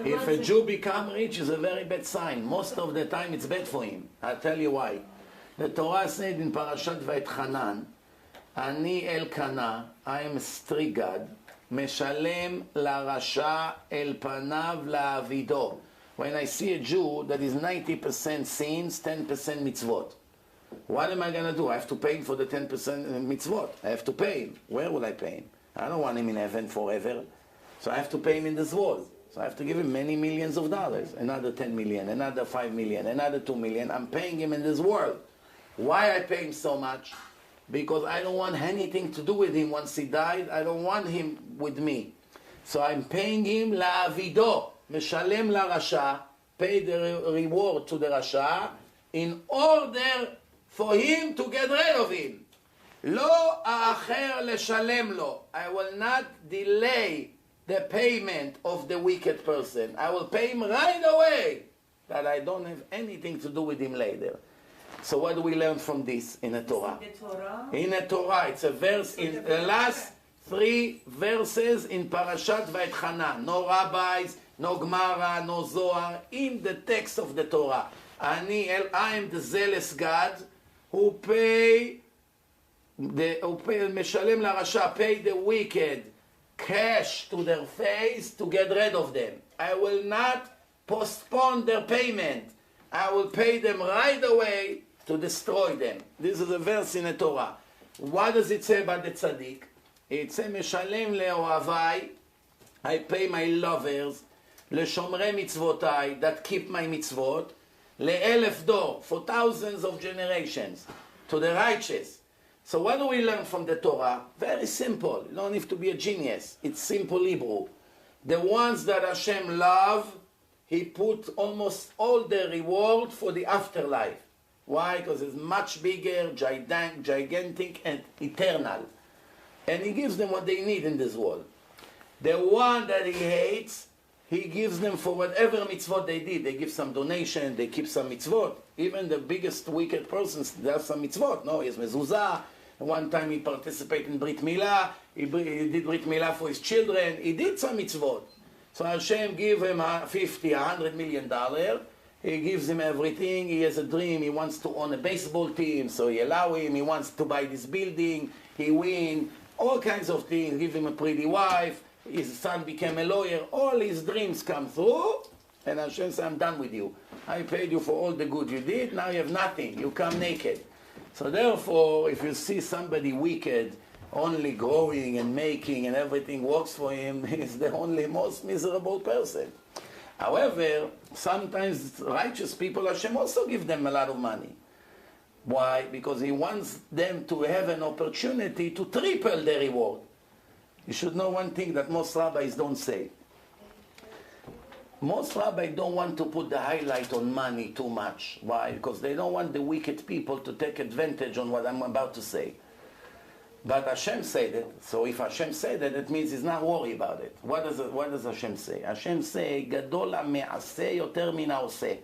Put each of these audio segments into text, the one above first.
If a Jew become rich, it's a very bad sign. Most of the time it's bad for him. I'll tell you why. The Torah said in Parashat Vayetchanan, Ani Elkanah, I am a strict God, Meshalem larasha el panav la'avido. When I see a Jew that is 90% sins, 10% mitzvot, what am I going to do? I have to pay him for the 10% mitzvot. I have to pay him. Where will I pay him? I don't want him in heaven forever. So I have to pay him in this world. So I have to give him many millions of dollars. Another 10 million, another 5 million, another 2 million. I'm paying him in this world. Why I pay him so much? Because I don't want anything to do with him once he died. I don't want him with me. So I'm paying him la'avido. Meshalem la'rasha. Pay the reward to the rasha in order for him to get rid of him. Lo a'acher leshalem lo. I will not delay the payment of the wicked person. I will pay him right away, that I don't have anything to do with him later. So what do we learn from this in the Torah? In the Torah, it's a verse in the last 3 verses in Parashat Vayetchanan. No rabbis, no Gemara, no Zohar, in the text of the Torah. I am the zealous God who pay Meshalem larasha, pay the wicked cash to their face to get rid of them. I will not postpone their payment. I will pay them right away to destroy them. This is a verse in the Torah. What does it say about the tzaddik? It says, Meshalem le'ohavai, I pay my lovers, le'shomrei mitzvotai, that keep my mitzvot, le'elef dor, for thousands of generations, to the righteous. So what do we learn from the Torah? Very simple. You don't have to be a genius. It's simple Hebrew. The ones that Hashem love, He put almost all the reward for the afterlife. Why? Because it's much bigger, gigantic, and eternal. And He gives them what they need in this world. The one that He hates, He gives them for whatever mitzvot they did. They give some donation, they keep some mitzvot. Even the biggest wicked persons, they have some mitzvot. No, he has mezuzah. One time he participated in Brit Milah. He did Brit Milah for his children. He did some mitzvot. So Hashem give him $100 million. He gives him everything. He has a dream. He wants to own a baseball team. So he allow him. He wants to buy this building. He win. All kinds of things. Give him a pretty wife. His son became a lawyer. All his dreams come through. And Hashem says, I'm done with you. I paid you for all the good you did. Now you have nothing. You come naked. So therefore, if you see somebody wicked, only growing and making and everything works for him, he's the only most miserable person. However, sometimes righteous people, Hashem also give them a lot of money. Why? Because He wants them to have an opportunity to triple the reward. You should know one thing that most rabbis don't say. Most rabbis don't want to put the highlight on money too much. Why? Because they don't want the wicked people to take advantage on what I'm about to say. But Hashem said it. So if Hashem said it, it means He's not worried about it. What does Hashem say? Hashem say, Gadol ha'me'aseh yoter min ha'oseh.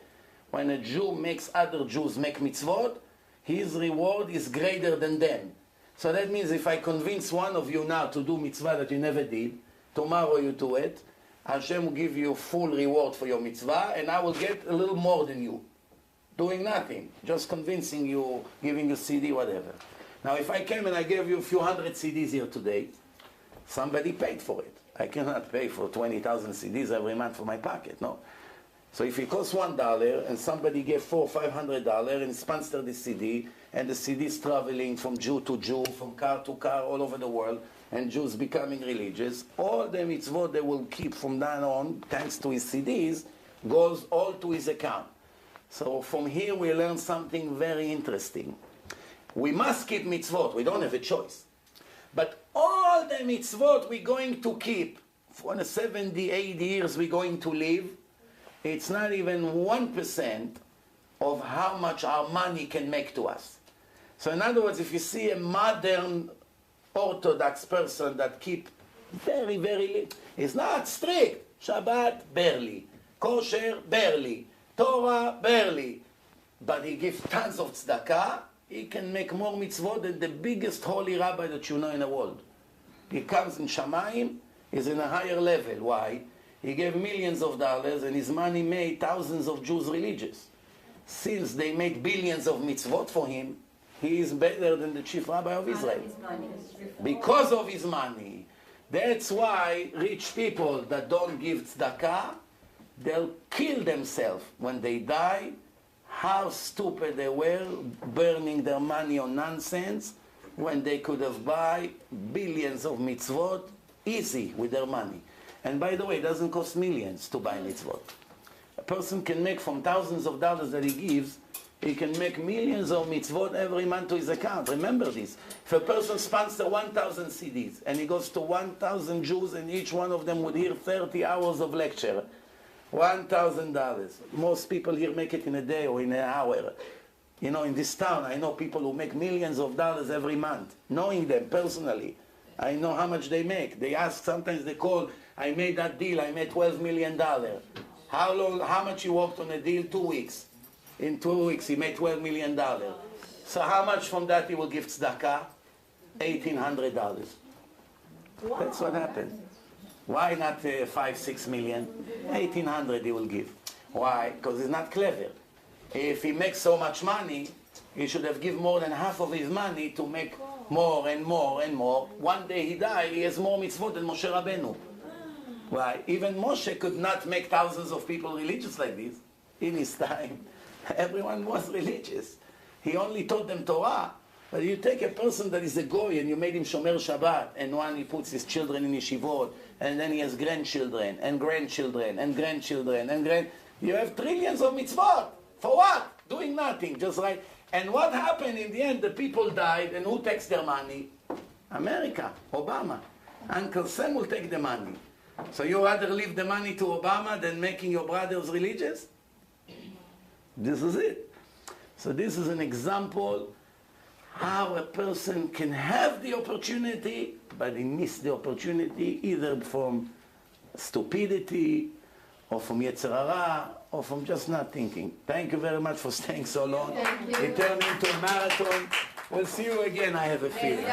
When a Jew makes other Jews make mitzvot, his reward is greater than them. So that means if I convince one of you now to do mitzvah that you never did, tomorrow you do it, Hashem will give you full reward for your mitzvah, and I will get a little more than you. Doing nothing. Just convincing you, giving you CD, whatever. Now if I came and I gave you a few hundred CDs here today, somebody paid for it. I cannot pay for 20,000 CDs every month for my pocket, no. So if it costs $1 and somebody gave $400 or $500 and sponsored the CD, and the CD is traveling from Jew to Jew, from car to car all over the world, and Jews becoming religious, all the mitzvot they will keep from then on, thanks to his CDs, goes all to his account. So from here we learn something very interesting. We must keep mitzvot, we don't have a choice. But all the mitzvot we're going to keep for the 70, 80 years we're going to live, it's not even 1% of how much our money can make to us. So in other words, if you see a modern Orthodox person that keep very, very, it's not strict. Shabbat, barely. Kosher, barely. Torah, barely. But he gives tons of tzedakah, he can make more mitzvot than the biggest holy rabbi that you know in the world. He comes in Shamayim, is in a higher level. Why? He gave millions of dollars, and his money made thousands of Jews religious. Since they made billions of mitzvot for him, he is better than the chief rabbi of Israel. Because of his money. That's why rich people that don't give tzedakah, they'll kill themselves when they die. How stupid they were, burning their money on nonsense, when they could have bought billions of mitzvot easy with their money. And by the way, it doesn't cost millions to buy mitzvot. A person can make from thousands of dollars that he gives, he can make millions of mitzvot every month to his account. Remember this. If a person sponsors 1,000 CDs and he goes to 1,000 Jews and each one of them would hear 30 hours of lecture, $1,000. Most people here make it in a day or in an hour. You know, in this town, I know people who make millions of dollars every month. Knowing them personally, I know how much they make. They ask, sometimes they call, I made that deal, I made $12 million. How much you worked on a deal? 2 weeks. In 2 weeks, he made $12 million. So how much from that he will give tzedakah? $1,800. Wow. That's what happened. Why not 5-6 million? 1,800 he will give. Why? Because he's not clever. If he makes so much money, he should have given more than half of his money to make more and more and more. One day he died, he has more mitzvot than Moshe Rabbeinu. Why? Even Moshe could not make thousands of people religious like this. In his time, everyone was religious. He only taught them Torah. But you take a person that is a goy and you made him shomer Shabbat, and one he puts his children in yeshivot, and then he has grandchildren and grandchildren and grandchildren and you have trillions of mitzvot. For what? Doing nothing, just like. And what happened in the end? The people died, and who takes their money? America, Obama. Uncle Sam will take the money. So you rather leave the money to Obama than making your brothers religious? This is it. So this is an example how a person can have the opportunity, but he missed the opportunity either from stupidity, or from Yetzer Hara, or from just not thinking. Thank you very much for staying so long. It turned into a marathon. We'll see you again, I have a feeling.